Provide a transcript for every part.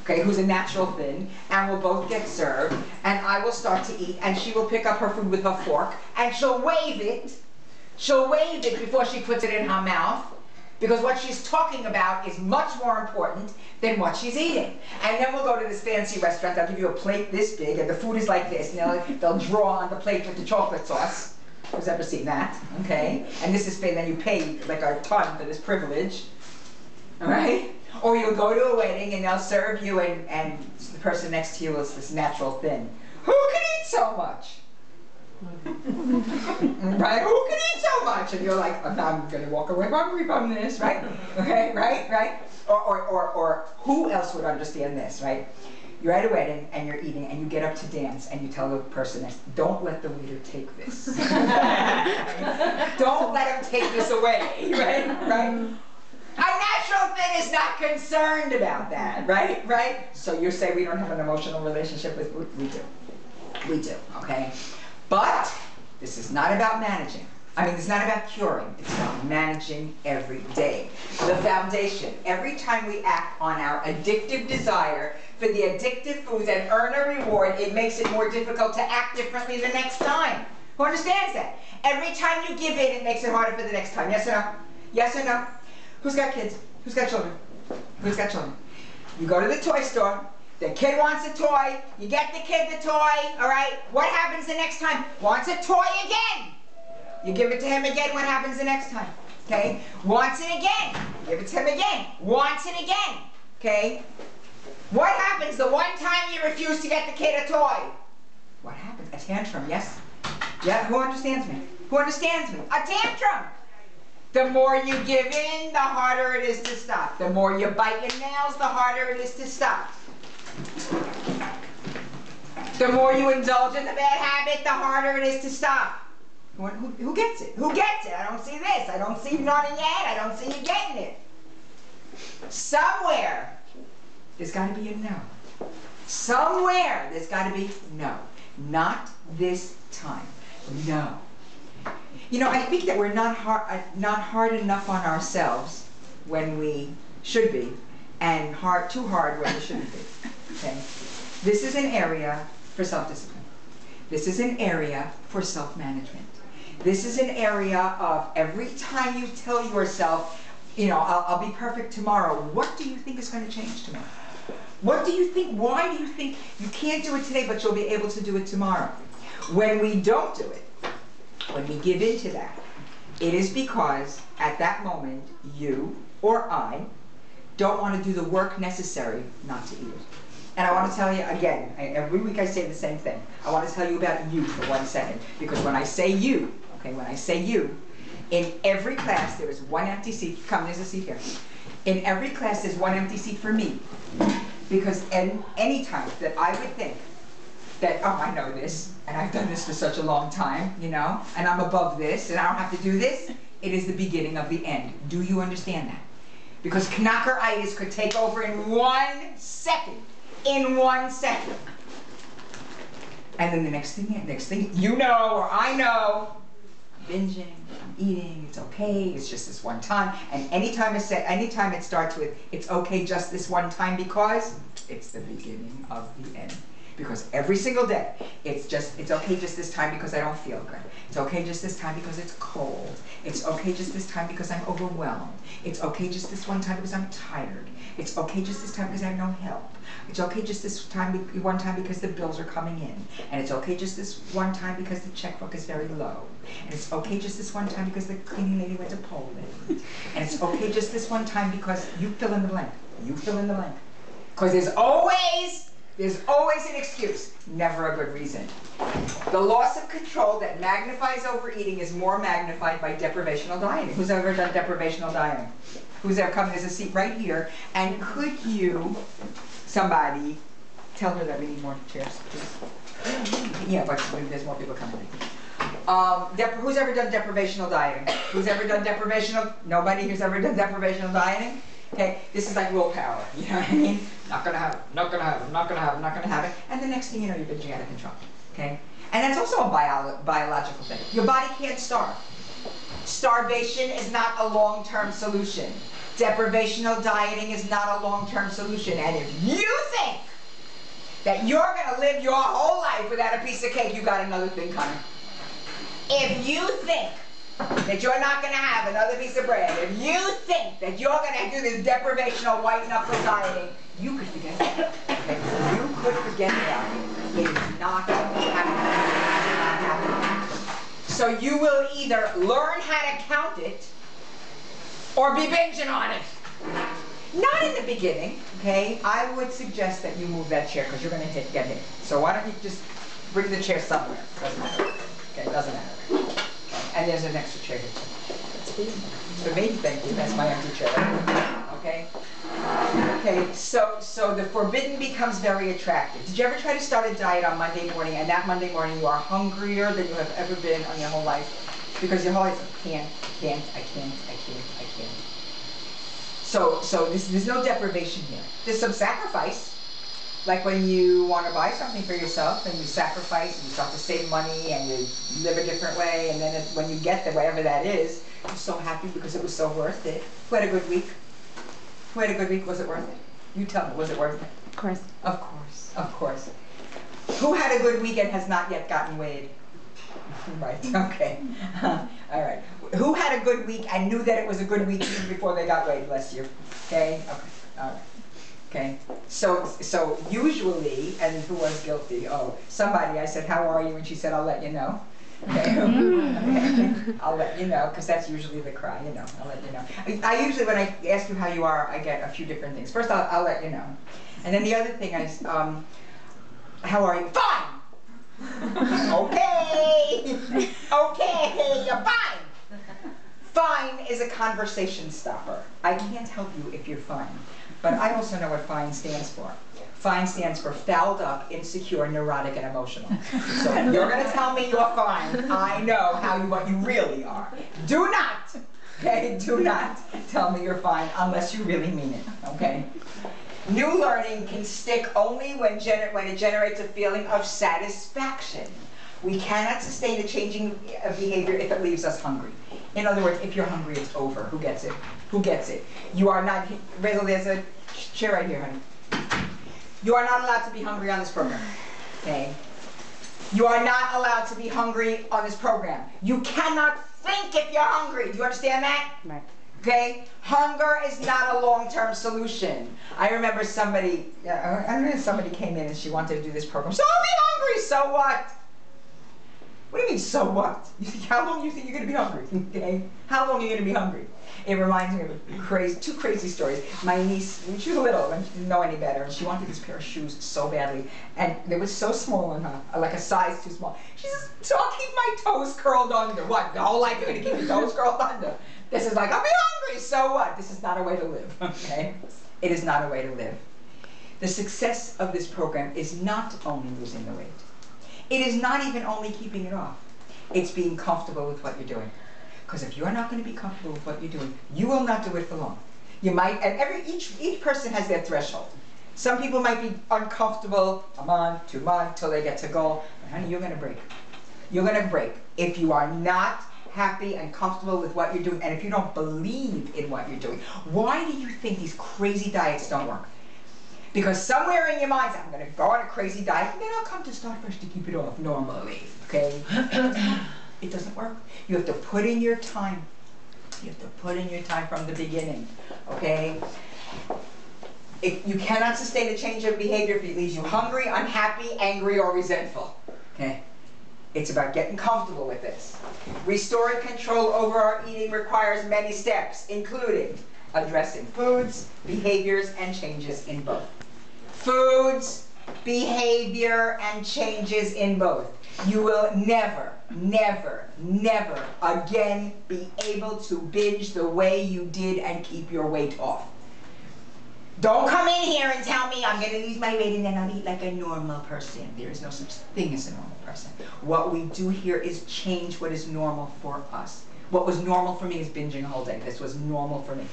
okay, who's a natural thin, and we'll both get served, and I will start to eat, and she will pick up her food with her fork, and she'll wave it. She'll wave it before she puts it in her mouth, because what she's talking about is much more important than what she's eating. And then we'll go to this fancy restaurant. They'll give you a plate this big, and the food is like this. And they'll draw on the plate with the chocolate sauce. Who's ever seen that? Okay. And this is, then you pay like a ton for this privilege. All right? Or you'll go to a wedding, and they'll serve you, and the person next to you is this natural thin. Who can eat so much? Right? Who can eat so much? And you're like, I'm going to walk away hungry from this, right? Okay, right? Or who else would understand this, right? You're at a wedding and you're eating and you get up to dance and you tell the person next, don't let the waiter take this. Don't let him take this away, right? A natural thing is not concerned about that, right? So you say we don't have an emotional relationship with food? We do, okay? But this is not about managing. I mean, it's not about curing. It's about managing every day. The foundation, every time we act on our addictive desire for the addictive foods and earn a reward, it makes it more difficult to act differently the next time. Who understands that? Every time you give in, it makes it harder for the next time. Yes or no? Yes or no? Who's got kids? Who's got children? Who's got children? You go to the toy store. The kid wants a toy, you get the kid the toy, all right? What happens the next time? Wants a toy again. You give it to him again, what happens the next time? Okay? Wants it again. Give it to him again. Wants it again. Okay? What happens the one time you refuse to get the kid a toy? What happens? A tantrum, yes? Yeah, who understands me? Who understands me? A tantrum. The more you give in, the harder it is to stop. The more you bite your nails, the harder it is to stop. The more you indulge in the bad habit, the harder it is to stop. Who gets it? Who gets it? I don't see this. I don't see you nodding your head. I don't see you getting it. Somewhere, there's got to be a no. Somewhere, there's got to be no. Not this time. No. You know, I think that we're not hard enough on ourselves when we should be, and too hard when we shouldn't be. Okay? This is an area for self-discipline. This is an area for self-management. This is an area of every time you tell yourself, you know, I'll be perfect tomorrow, what do you think is going to change tomorrow? What do you think, why do you think you can't do it today, but you'll be able to do it tomorrow? When we don't do it, when we give in to that, it is because at that moment, you or I don't want to do the work necessary not to eat it. And I want to tell you again, every week I say the same thing. I want to tell you about you for 1 second. Because when I say you, okay, when I say you, in every class there is one empty seat. Come, there's a seat here. In every class there's one empty seat for me. Because any time that I would think that, oh, I know this, and I've done this for such a long time, you know, and I'm above this, and I don't have to do this, it is the beginning of the end. Do you understand that? Because knockeritis could take over in 1 second. In 1 second. And then the next thing, you know, or I know, binging, I'm eating, it's okay, it's just this one time. And anytime it starts with, it's okay just this one time, because it's the beginning of the end. Because every single day, it's okay just this time because I don't feel good. It's okay just this time because it's cold. It's okay just this time because I'm overwhelmed. It's okay just this one time because I'm tired. It's okay just this time because I have no help. It's okay just this one time because the bills are coming in. And it's okay just this one time because the checkbook is very low. And it's okay just this one time because the cleaning lady went to Poland. And it's okay just this one time because you fill in the blank. You fill in the blank. Because there's always an excuse, never a good reason. The loss of control that magnifies overeating is more magnified by deprivational dieting. Who's ever done deprivational dieting? Who's ever come? There's a seat right here. And could you, somebody, tell her that we need more chairs, please? Yeah, but there's more people coming in. Who's ever done deprivational dieting? Who's ever done deprivational? Nobody who's ever done deprivational dieting? Okay, this is like willpower, you know what I mean? Not gonna have it, not gonna have it, not gonna have it, not gonna have it. And the next thing you know, you're binging out of control, okay? And that's also a biological thing. Your body can't starve. Starvation is not a long-term solution. Deprivational dieting is not a long-term solution. And if you think that you're going to live your whole life without a piece of cake, you got another thing coming. If you think that you're not going to have another piece of bread, if you think that you're going to do this deprivational white knuckle dieting, you could forget about it. Okay? You could forget about it. It is not happening. So you will either learn how to count it or be binging on it. Not in the beginning, okay? I would suggest that you move that chair because you're going to get hit. So why don't you just bring the chair somewhere? Doesn't matter. Okay, doesn't matter. Okay. And there's an extra chair here too. That's for me, thank you. That's my empty chair. Okay? Okay, so the forbidden becomes very attractive. Did you ever try to start a diet on Monday morning, and that Monday morning you are hungrier than you have ever been on your whole life? Because your whole life, I can't. So there's no deprivation here. There's some sacrifice. Like when you want to buy something for yourself and you sacrifice and you start to save money and you live a different way, and then when you get there, whatever that is, you're so happy because it was so worth it. Who had a good week? Who had a good week? Was it worth it? You tell me, was it worth it? Of course. Of course, of course. Who had a good week and has not yet gotten weighed? Right, okay. All right. Who had a good week and knew that it was a good week even before they got weighed? Bless you. Okay? Okay. All right. Okay. So usually, and who was guilty? Oh, somebody, I said, how are you? And she said, I'll let you know. Okay. Okay. I'll let you know, because that's usually the cry, you know. I'll let you know. I usually, when I ask you how you are, I get a few different things. First, I'll let you know. And then the other thing is, how are you? Fine! Okay! Okay, you're fine! Fine is a conversation stopper. I can't help you if you're fine. But I also know what FINE stands for. FINE stands for fouled up, insecure, neurotic, and emotional. So you're going to tell me you're fine. I know what you really are. Do not, okay, do not tell me you're fine unless you really mean it, okay? New learning can stick only when it generates a feeling of satisfaction. We cannot sustain a changing behavior if it leaves us hungry. In other words, if you're hungry, it's over. Who gets it? Who gets it? You are not, Rachel, there's a chair right here, honey. You are not allowed to be hungry on this program, okay? You are not allowed to be hungry on this program. You cannot think if you're hungry. Do you understand that? Right. Okay? Hunger is not a long-term solution. I remember somebody came in and she wanted to do this program. So I'll be hungry, so what? What do you mean, so what? How long do you think you're going to be hungry? Okay? How long are you going to be hungry? It reminds me of two crazy stories. My niece, when she was little, and she didn't know any better, and she wanted this pair of shoes so badly, and they were so small on her, like a size too small. She says, so I'll keep my toes curled under. What, the whole life you're going to keep your toes curled under? This is like, I'll be hungry, so what? This is not a way to live, okay? It is not a way to live. The success of this program is not only losing the weight. It is not even only keeping it off. It's being comfortable with what you're doing. Because if you're not going to be comfortable with what you're doing, you will not do it for long. You might, and each person has their threshold. Some people might be uncomfortable a month, 2 months, till they get to goal. But honey, you're going to break. You're going to break if you are not happy and comfortable with what you're doing, and if you don't believe in what you're doing. Why do you think these crazy diets don't work? Because somewhere in your mind, I'm going to go on a crazy diet, and then I'll come to Starfresh to keep it off normally, okay? It doesn't work. You have to put in your time. You have to put in your time from the beginning, okay? You cannot sustain a change of behavior if it leaves you hungry, unhappy, angry, or resentful, okay? It's about getting comfortable with this. Restoring control over our eating requires many steps, including addressing foods, behaviors, and changes in both. Foods, behavior, and changes in both. You will never, never, never again be able to binge the way you did and keep your weight off. Don't come in here and tell me I'm going to lose my weight and then I'll eat like a normal person. There is no such thing as a normal person. What we do here is change what is normal for us. What was normal for me is binging a whole day. This was normal for me.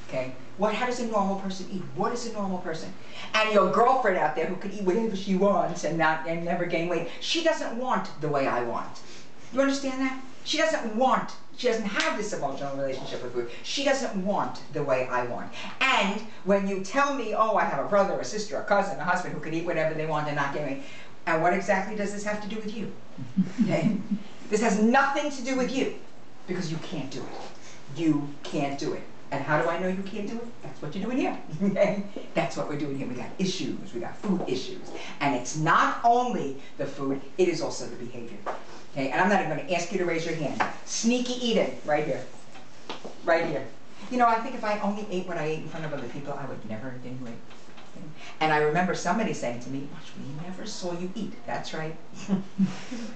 Okay? How does a normal person eat? What is a normal person? And your girlfriend out there who can eat whatever she wants and never gain weight, she doesn't want the way I want. You understand that? She doesn't have this emotional relationship with food. She doesn't want the way I want. And when you tell me, oh, I have a brother, a sister, a cousin, a husband who can eat whatever they want and not get me, and what exactly does this have to do with you? Okay? This has nothing to do with you, because you can't do it. You can't do it. And how do I know you can't do it? That's what you're doing here. Okay? That's what we're doing here. We got issues. We got food issues. And it's not only the food, it is also the behavior. Okay? And I'm not even going to ask you to raise your hand. Sneaky eating, right here. Right here. You know, I think if I only ate what I ate in front of other people, I would never gain weight. Okay? And I remember somebody saying to me, "Watch, we never saw you eat." That's right.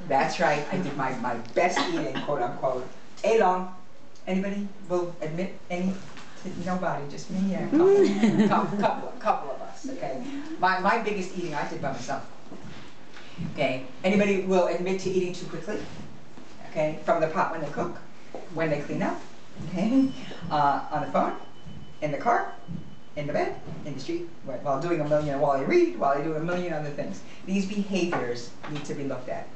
That's right. I did my best eating, quote unquote. Along. Anybody will admit any? Nobody, just me. Yeah, couple of us. Okay. My biggest eating I did by myself. Okay. Anybody will admit to eating too quickly? Okay. From the pot when they cook, when they clean up. Okay. On the phone, in the car, in the bed, in the street, while doing a million, while you read, while you do a million other things. These behaviors need to be looked at.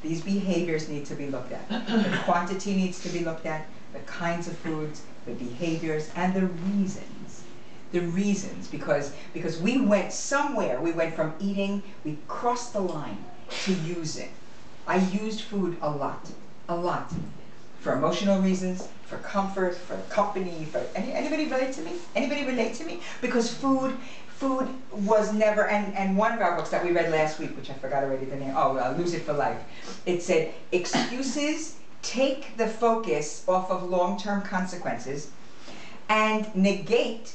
These behaviors need to be looked at. The quantity needs to be looked at. The kinds of foods, the behaviors, and the reasons. The reasons, because we went somewhere, we went from eating, we crossed the line to using. I used food a lot, for emotional reasons, for comfort, for company, for, anybody relate to me? Anybody relate to me? Because food was never, and one of our books that we read last week, which I forgot already the name, Lose It for Life, it said, excuses take the focus off of long-term consequences and negate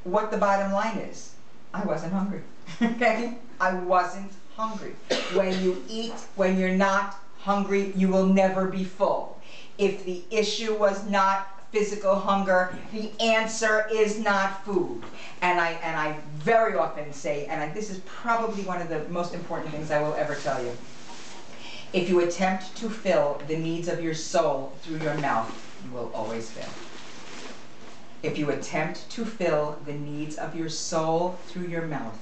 what the bottom line is. I wasn't hungry. Okay? I wasn't hungry. When you eat, when you're not hungry, you will never be full. If the issue was not physical hunger, the answer is not food. And I very often say, and this is probably one of the most important things I will ever tell you, if you attempt to fill the needs of your soul through your mouth, you will always fail. If you attempt to fill the needs of your soul through your mouth,